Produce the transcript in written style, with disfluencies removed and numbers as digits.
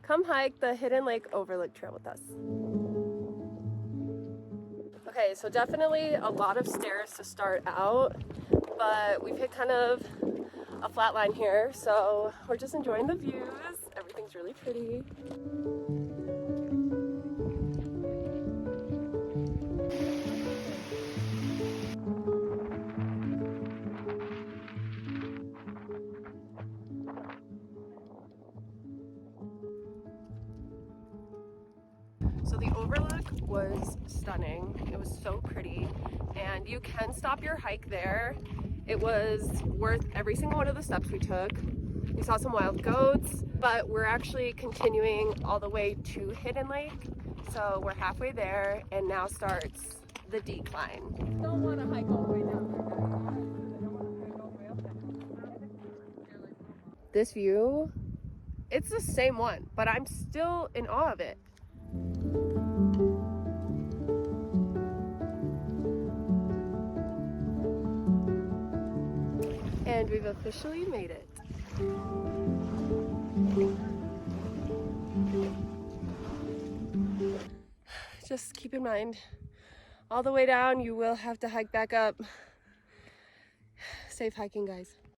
come hike the Hidden Lake Overlook Trail with us. Okay, so definitely a lot of stairs to start out, but we've hit kind of a flat line here, so we're just enjoying the views. Everything's really pretty. So the overlook was stunning. It was so pretty, and you can stop your hike there. It was worth every single one of the steps we took. We saw some wild goats, but we're actually continuing all the way to Hidden Lake. So we're halfway there, and now starts the decline. Don't want to hike all the way down there, guys. This view, it's the same one, but I'm still in awe of it. And we've officially made it. Just keep in mind, all the way down, you will have to hike back up. Safe hiking, guys.